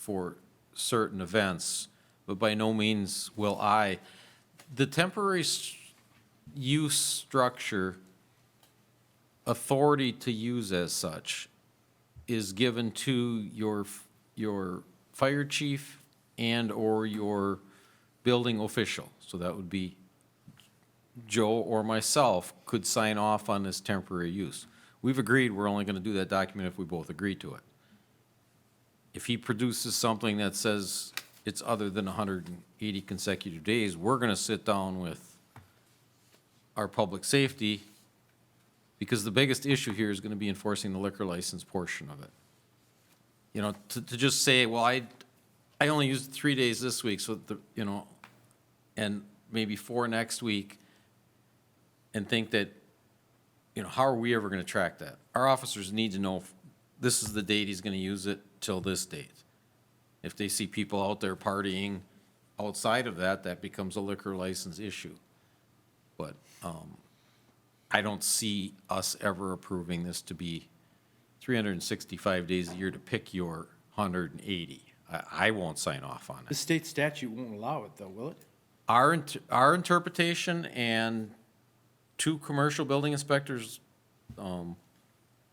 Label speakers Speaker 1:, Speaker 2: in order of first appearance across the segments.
Speaker 1: for certain events, but by no means will I. The temporary use structure, authority to use as such, is given to your fire chief and/or your building official. So that would be Joe or myself could sign off on this temporary use. We've agreed we're only going to do that document if we both agree to it. If he produces something that says it's other than 180 consecutive days, we're going to sit down with our public safety, because the biggest issue here is going to be enforcing the liquor license portion of it. You know, to just say, well, I only used 3 days this week, so, and maybe 4 next week, and think that, how are we ever going to track that? Our officers need to know this is the date he's going to use it till this date. If they see people out there partying outside of that, that becomes a liquor license issue. But I don't see us ever approving this to be 365 days a year to pick your 180. I won't sign off on
Speaker 2: The
Speaker 1: it.
Speaker 2: state statute won't allow it, though, will it?
Speaker 1: Our interpretation and 2 commercial building inspectors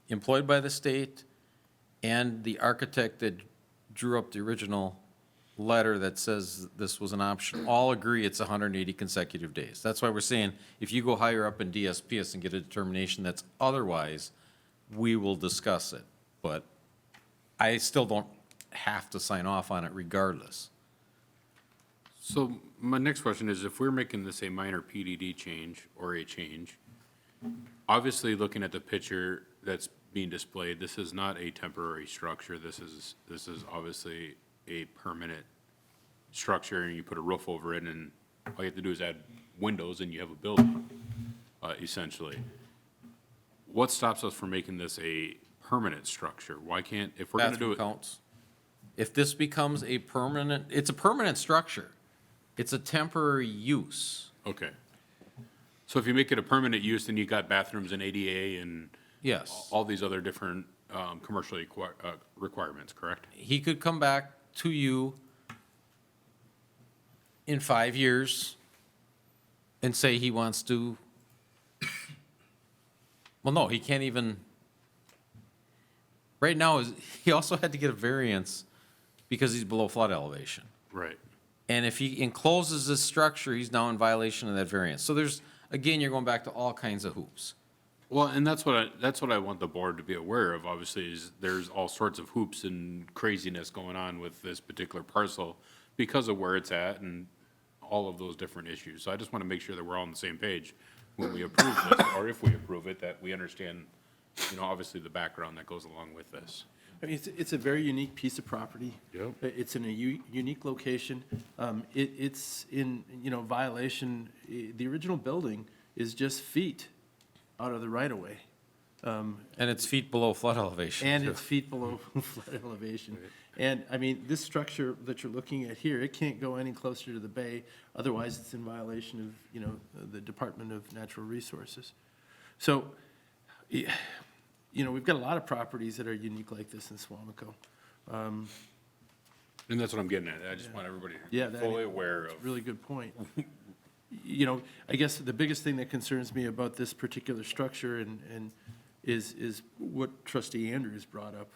Speaker 1: employed by the state and the architect that drew up the original letter that says this was an option, all agree it's 180 consecutive days. That's why we're saying, if you go higher up in DSPS and get a determination that's otherwise, we will discuss it. But I still don't have to sign off on it regardless.
Speaker 3: So my next question is, if we're making this a minor PDD change or a change, obviously looking at the picture that's being displayed, this is not a temporary structure. This is obviously a permanent structure, and you put a roof over it, and all you have to do is add windows and you have a building, essentially. What stops us from making this a permanent structure? Why can't, if we're going to do
Speaker 1: Bathroom
Speaker 3: it?
Speaker 1: counts. If this becomes a permanent, it's a permanent structure. It's a temporary use.
Speaker 3: Okay. So if you make it a permanent use, then you got bathrooms and ADA and
Speaker 1: Yes.
Speaker 3: all these other different commercial requirements, correct?
Speaker 1: He could come back to you in 5 years and say he wants to, well, no, he can't even, right now, he also had to get a variance because he's below flood elevation.
Speaker 3: Right.
Speaker 1: And if he encloses this structure, he's now in violation of that variance. So there's, again, you're going back to all kinds of hoops.
Speaker 3: Well, and that's what I want the board to be aware of, obviously, is there's all sorts of hoops and craziness going on with this particular parcel because of where it's at and all of those different issues. So I just want to make sure that we're all on the same page when we approve this, or if we approve it, that we understand, obviously the background that goes along with this.
Speaker 2: I mean, it's a very unique piece of property.
Speaker 3: Yep.
Speaker 2: It's in a unique location. It's in, violation. The original building is just feet out of the right-of-way.
Speaker 1: And it's feet below flood elevation.
Speaker 2: And
Speaker 1: too.
Speaker 2: it's feet below flood elevation. And, I mean, this structure that you're looking at here, it can't go any closer to the bay, otherwise it's in violation of, the Department of Natural Resources. So, we've got a lot of properties that are unique like this in Suamico.
Speaker 3: And that's what I'm getting at. I just want everybody
Speaker 2: Yeah,
Speaker 3: to be
Speaker 2: that-
Speaker 3: fully aware of.
Speaker 2: Really good point. I guess the biggest thing that concerns me about this particular structure and is what trustee Andrews brought up,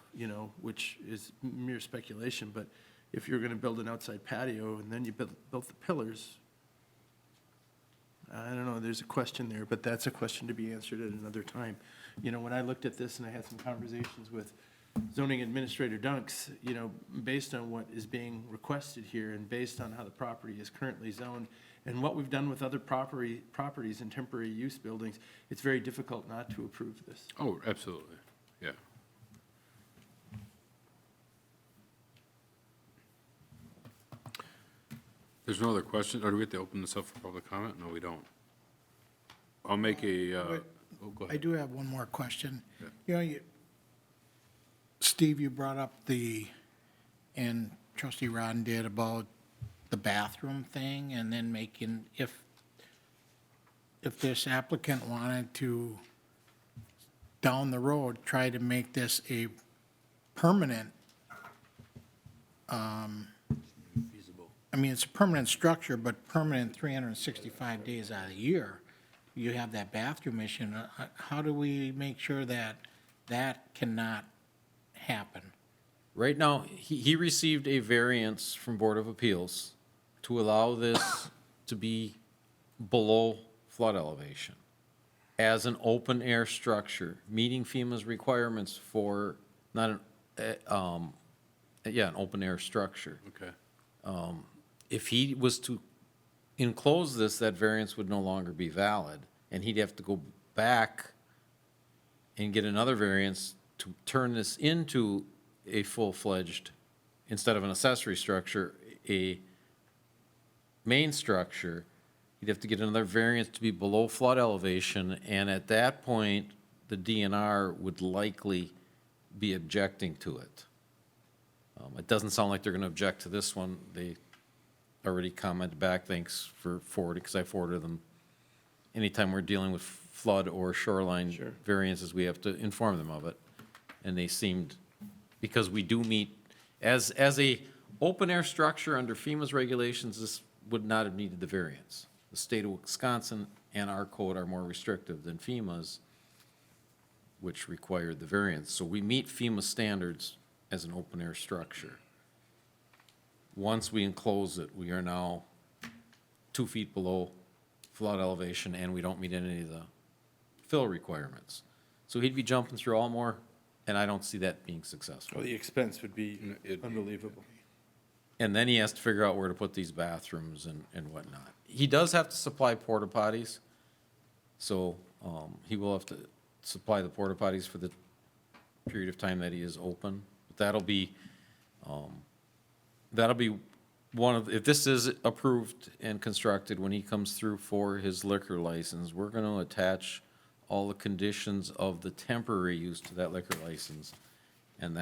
Speaker 2: which is mere speculation, but if you're gonna build an outside patio and then you built the pillars, I don't know, there's a question there, but that's a question to be answered at another time. When I looked at this and I had some conversations with zoning administrator Dunks, based on what is being requested here and based on how the property is currently zoned and what we've done with other properties and temporary use buildings, it's very difficult not to approve this.
Speaker 3: Oh, absolutely, yeah. There's no other questions, or do we have to open this up for public comment? No, we don't. I'll make a,
Speaker 4: Wait.
Speaker 3: go
Speaker 4: I
Speaker 3: ahead.
Speaker 4: do have one more question.
Speaker 3: Yeah.
Speaker 4: Steve, you brought up and trustee Ron did about the bathroom thing, and then making, if this applicant wanted to, down the road, try to make this a permanent I mean, it's a permanent structure, but permanent 365 days out of the year. You have that bathroom issue. How do we make sure that that cannot happen?
Speaker 1: Right now, he received a variance from Board of Appeals to allow this to be below flood elevation as an open-air structure, meeting FEMA's requirements for not an open-air structure.
Speaker 3: Okay.
Speaker 1: If he was to enclose this, that variance would no longer be valid, and he'd have to go back and get another variance to turn this into a full-fledged, instead of an accessory structure, a main structure. You'd have to get another variance to be below flood elevation, and at that point, the DNR would likely be objecting to it. It doesn't sound like they're gonna object to this one. They already commented back, thanks for forwarding, because I forwarded them. Anytime we're dealing with flood or shoreline
Speaker 2: Sure.
Speaker 1: variances, we have to inform them of it. And they seemed, because we do meet, as a open-air structure under FEMA's regulations, this would not have needed the variance. The state of Wisconsin and our code are more restrictive than FEMA's, which required the variance. So we meet FEMA standards as an open-air structure. Once we enclose it, we are now 2 feet below flood elevation, and we don't meet any of the fill requirements. So he'd be jumping through all more, and I don't see that being successful.
Speaker 2: Well, the expense would be unbelievable.
Speaker 1: And then he has to figure out where to put these bathrooms and whatnot. He does have to supply porta potties, so he will have to supply the porta potties for the period of time that he is open. But that'll be one of, if this is approved and constructed, when he comes through for his liquor license, we're gonna attach all the conditions of the temporary use to that liquor license, and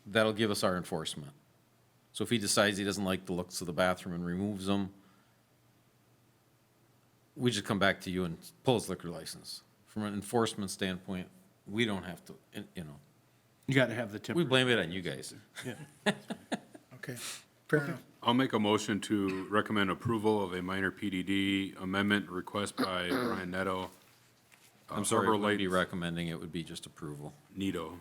Speaker 1: that'll give us our enforcement. So if he decides he doesn't like the looks of the bathroom and removes them, we just come back to you and pull his liquor license. From an enforcement standpoint, we don't have to, you know,
Speaker 2: You gotta have the
Speaker 1: we
Speaker 2: temporary.
Speaker 1: blame it on you guys.
Speaker 2: Yeah.
Speaker 4: Okay, fair enough.
Speaker 3: I'll make a motion to recommend approval of a minor PDD amendment request by Brian Neto.
Speaker 1: I'm sorry, I
Speaker 3: Harbor
Speaker 1: wouldn't be
Speaker 3: Lights-
Speaker 1: recommending, it would be just approval.
Speaker 3: Neto.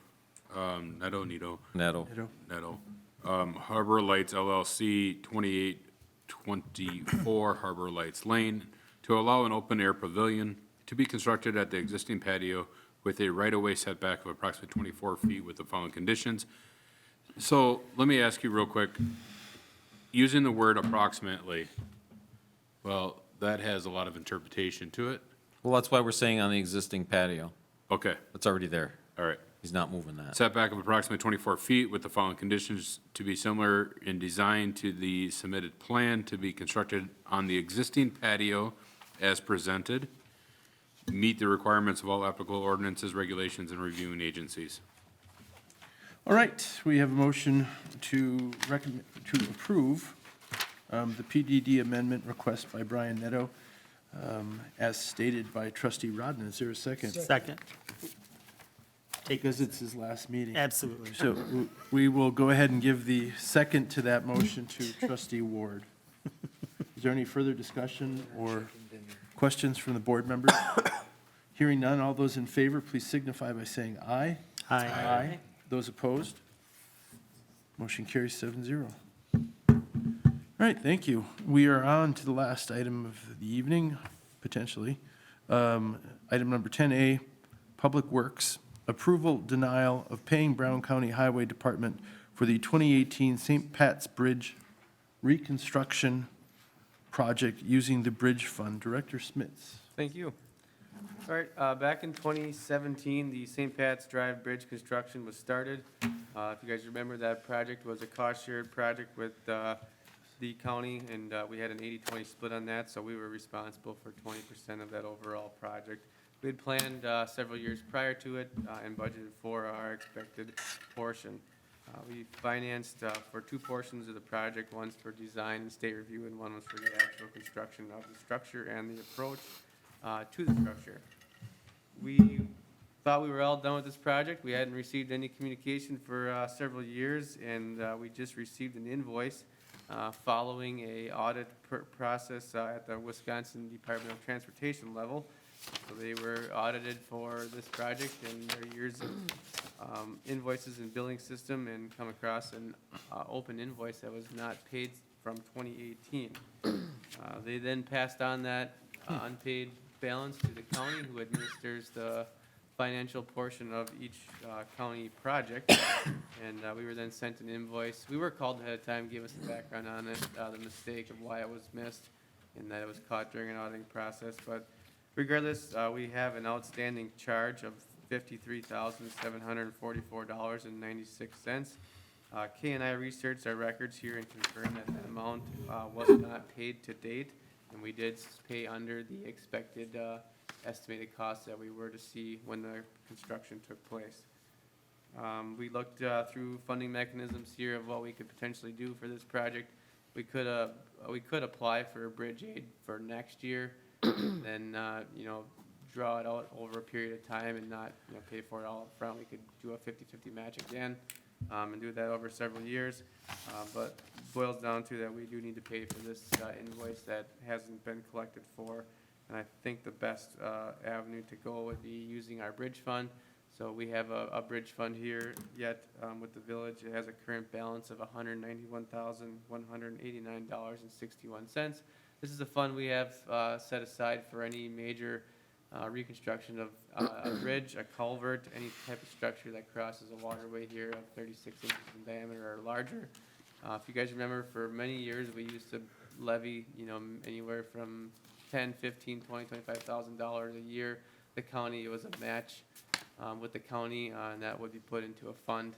Speaker 3: Neto.
Speaker 1: Netto.
Speaker 3: Neto. Harbor Lights LLC, 2824 Harbor Lights Lane, to allow an open-air pavilion to be constructed at the existing patio with a right-of-way setback of approximately 24 feet with the following conditions. So let me ask you real quick, using the word approximately, well, that has a lot of interpretation to it.
Speaker 1: Well, that's why we're saying on the existing patio.
Speaker 3: Okay,
Speaker 1: It's already there.
Speaker 3: all right.
Speaker 1: He's not moving that.
Speaker 3: Setback of approximately 24 feet with the following conditions to be similar in design to the submitted plan to be constructed on the existing patio as presented. Meet the requirements of all applicable ordinances, regulations, and reviewing agencies.
Speaker 2: All right, we have a motion to recommend, to approve the PDD amendment request by Brian Neto, as stated by trustee Rodden. Is there a second?
Speaker 5: Second,
Speaker 2: Because it's his last meeting.
Speaker 5: absolutely.
Speaker 2: So we will go ahead and give the second to that motion to trustee Ward. Is there any further discussion or questions from the board members? Hearing none, all those in favor, please signify by saying aye.
Speaker 5: Aye.
Speaker 2: Those opposed? Motion carries 7-0. All right, thank you. We are on to the last item of the evening, potentially. Item number 10A, Public Works. Approval, denial of paying Brown County Highway Department for the 2018 St. Pat's Bridge reconstruction project using the Bridge Fund. Director Smits.
Speaker 6: Thank you. All right, back in 2017, the St. Pat's Drive Bridge construction was started. If you guys remember, that project was a cost-shared project with the county, and we had an 80-20 split on that, so we were responsible for 20% of that overall project. We had planned several years prior to it and budgeted for our expected portion. We financed for 2 portions of the project, one's for design and state review, and one was for the actual construction of the structure and the approach to the structure. We thought we were all done with this project. We hadn't received any communication for several years, and we just received an invoice following a audit process at the Wisconsin Department of Transportation level. So they were audited for this project and their years of invoices and billing system, and come across an open invoice that was not paid from 2018. They then passed on that unpaid balance to the county, who administers the financial portion of each county project. And we were then sent an invoice. We were called ahead of time, gave us the background on it, the mistake of why it was missed, and that it was caught during an auditing process. But regardless, we have an outstanding charge of $53,744.96. K&I researched our records here and confirmed that that amount was not paid to date, and we did pay under the expected estimated costs that we were to see when the construction took place. We looked through funding mechanisms here of what we could potentially do for this project. We could apply for a bridge aid for next year, then draw it out over a period of time and not pay for it all up front. We could do a 50-50 match again, and do that over several years. But boils down to that we do need to pay for this invoice that hasn't been collected for. And I think the best avenue to go would be using our bridge fund. So we have a bridge fund here yet with the village. It has a current balance of $191,189.61. This is a fund we have set aside for any major reconstruction of a bridge, a culvert, any type of structure that crosses a waterway here of 36 inches in diameter or larger. If you guys remember, for many years, we used to levy, anywhere from $10,000, $15,000, $20,000, $25,000 a year. The county, it was a match with the county, and that would be put into a fund.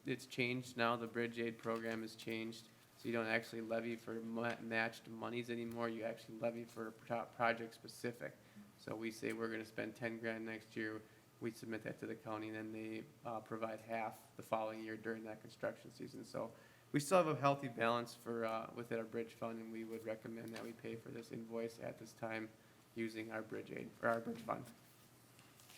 Speaker 6: It's changed now. The bridge aid program has changed, so you don't actually levy for matched monies anymore. You actually levy for project specific. So we say we're going to spend 10 grand next year. We submit that to the county, and then they provide half the following year during that construction season. So we still have a healthy balance for within our bridge fund, and we would recommend that we pay for this invoice at this time using our bridge aid or our bridge fund.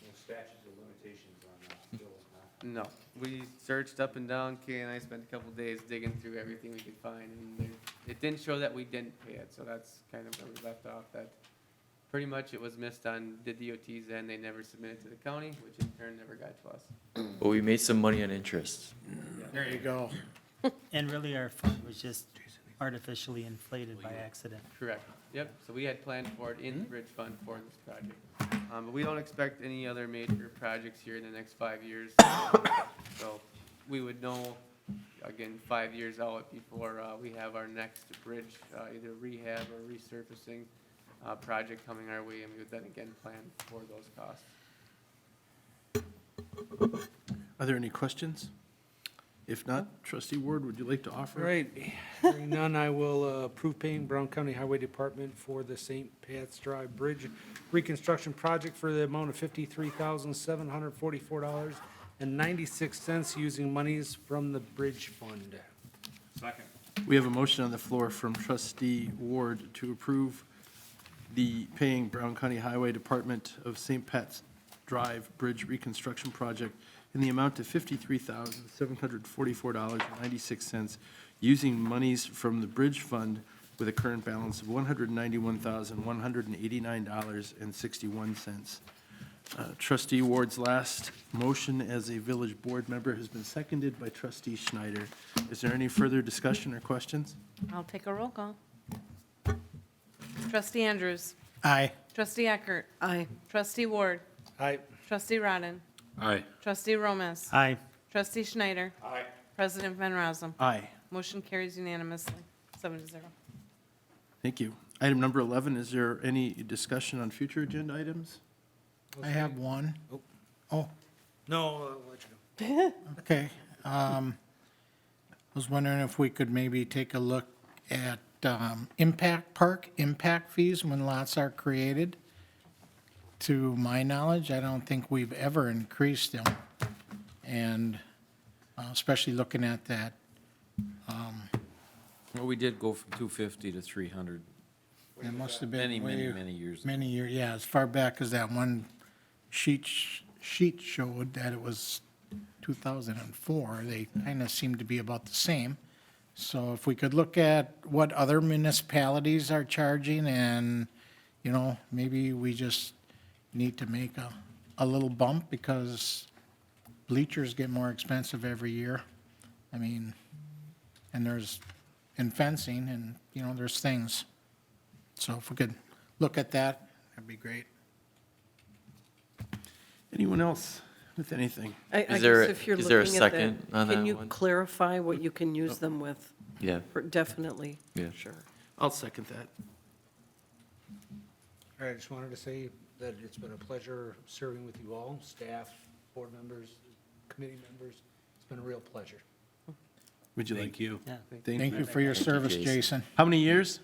Speaker 5: No statutes of limitations on bills, huh?
Speaker 6: No, we searched up and down. Kay and I spent a couple days digging through everything we could find, and it didn't show that we didn't pay it. So that's kind of where we left off. That pretty much it was missed on the DOT's end. They never submitted to the county, which in turn never got to us.
Speaker 7: But we made some money on interest.
Speaker 4: There you go.
Speaker 8: And really, our fund was just artificially inflated by accident.
Speaker 6: Correct. Yep. So we had planned for it in the bridge fund for this project. But we don't expect any other major projects here in the next 5 years. So we would know, again, 5 years out before we have our next bridge, either rehab or resurfacing project coming our way, and we would then again plan for those costs.
Speaker 2: Are there any questions? If not, Trustee Ward, would you like to offer?
Speaker 5: All right, hearing none, I will approve paying Brown County Highway Department for the St. Pat's Drive Bridge reconstruction project for the amount of $53,744.96 using monies from the bridge fund.
Speaker 3: Second.
Speaker 2: We have a motion on the floor from Trustee Ward to approve the paying Brown County Highway Department of St. Pat's Drive Bridge reconstruction project in the amount of $53,744.96 using monies from the bridge fund with a current balance of $191,189.61. Trustee Ward's last motion as a village board member has been seconded by Trustee Schneider. Is there any further discussion or questions?
Speaker 9: I'll take a roll call. Trustee Andrews.
Speaker 4: Aye.
Speaker 9: Trustee Eckert. Aye. Trustee Ward.
Speaker 5: Aye.
Speaker 9: Trustee Rodden.
Speaker 3: Aye.
Speaker 9: Trustee Romas.
Speaker 8: Aye.
Speaker 9: Trustee Schneider.
Speaker 5: Aye.
Speaker 9: President Van Rossum.
Speaker 2: Aye.
Speaker 9: Motion carries unanimously, 7-0.
Speaker 2: Thank you. Item number 11, is there any discussion on future agenda items?
Speaker 4: I have one. Oh,
Speaker 5: No, I'll let you go.
Speaker 4: okay. Was wondering if we could maybe take a look at park impact fees when lots are created. To my knowledge, I don't think we've ever increased them. And especially looking at that,
Speaker 1: Well, we did go from 250 to 300
Speaker 4: it must have been
Speaker 1: many
Speaker 4: way-
Speaker 1: years ago.
Speaker 4: Many years, yeah, as far back as that one sheet sheet showed that it was 2004. They kind of seem to be about the same. So if we could look at what other municipalities are charging and, you know, maybe we just need to make a little bump because bleachers get more expensive every year. I mean, and and fencing and, you know, there's things. So if we could look at that, that'd be great.
Speaker 2: Anyone else with anything?
Speaker 10: I
Speaker 7: Is
Speaker 10: guess
Speaker 7: there-
Speaker 10: if you're
Speaker 7: is there a
Speaker 10: looking at
Speaker 7: second
Speaker 10: that,
Speaker 7: on
Speaker 10: can
Speaker 7: that
Speaker 10: you
Speaker 7: one?
Speaker 10: clarify what you can use them with?
Speaker 7: Yeah,
Speaker 10: Definitely.
Speaker 7: Yeah.
Speaker 10: Sure.
Speaker 2: I'll second that.
Speaker 5: All right, I just wanted to say that it's been a pleasure serving with you all, staff, board members, committee members. It's been a real pleasure.
Speaker 2: Would you like?
Speaker 3: Thank you.
Speaker 8: Yeah.
Speaker 4: Thank you for your service,
Speaker 7: Jason.
Speaker 4: Jason.
Speaker 2: How many years?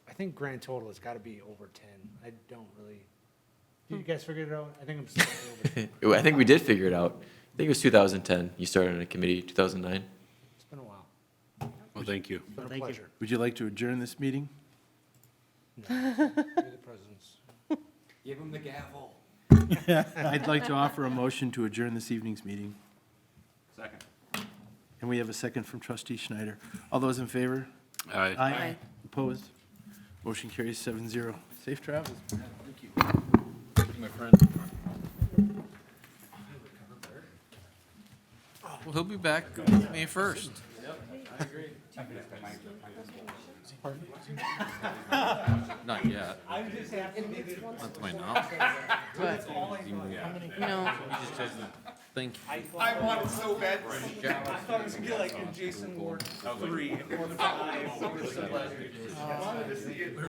Speaker 5: I think grand total has got to be over 10. I don't really, did you guys figure it out? I think I'm still over 10.
Speaker 7: I think we did figure it out. I think it was 2010. You started on a committee, 2009.
Speaker 5: It's been a while.
Speaker 3: Well, thank you.
Speaker 5: It's been a
Speaker 8: Thank you.
Speaker 5: pleasure.
Speaker 2: Would you like to adjourn this meeting?
Speaker 5: You're the presidents.
Speaker 3: Give him the gavel.
Speaker 2: I'd like to offer a motion to adjourn this evening's meeting.
Speaker 3: Second.
Speaker 2: And we have a second from trustee Schneider. All those in favor?
Speaker 3: Aye.
Speaker 9: Aye.
Speaker 2: Opposed? Motion carries 7-0. Safe travels. Thank you.
Speaker 3: My friend.
Speaker 1: Well, he'll be back May 1st. Not yet. Not to my knowledge.
Speaker 9: No.
Speaker 1: He just doesn't think.
Speaker 11: I want it so bad. I thought it was gonna be like in Jason Ward 3.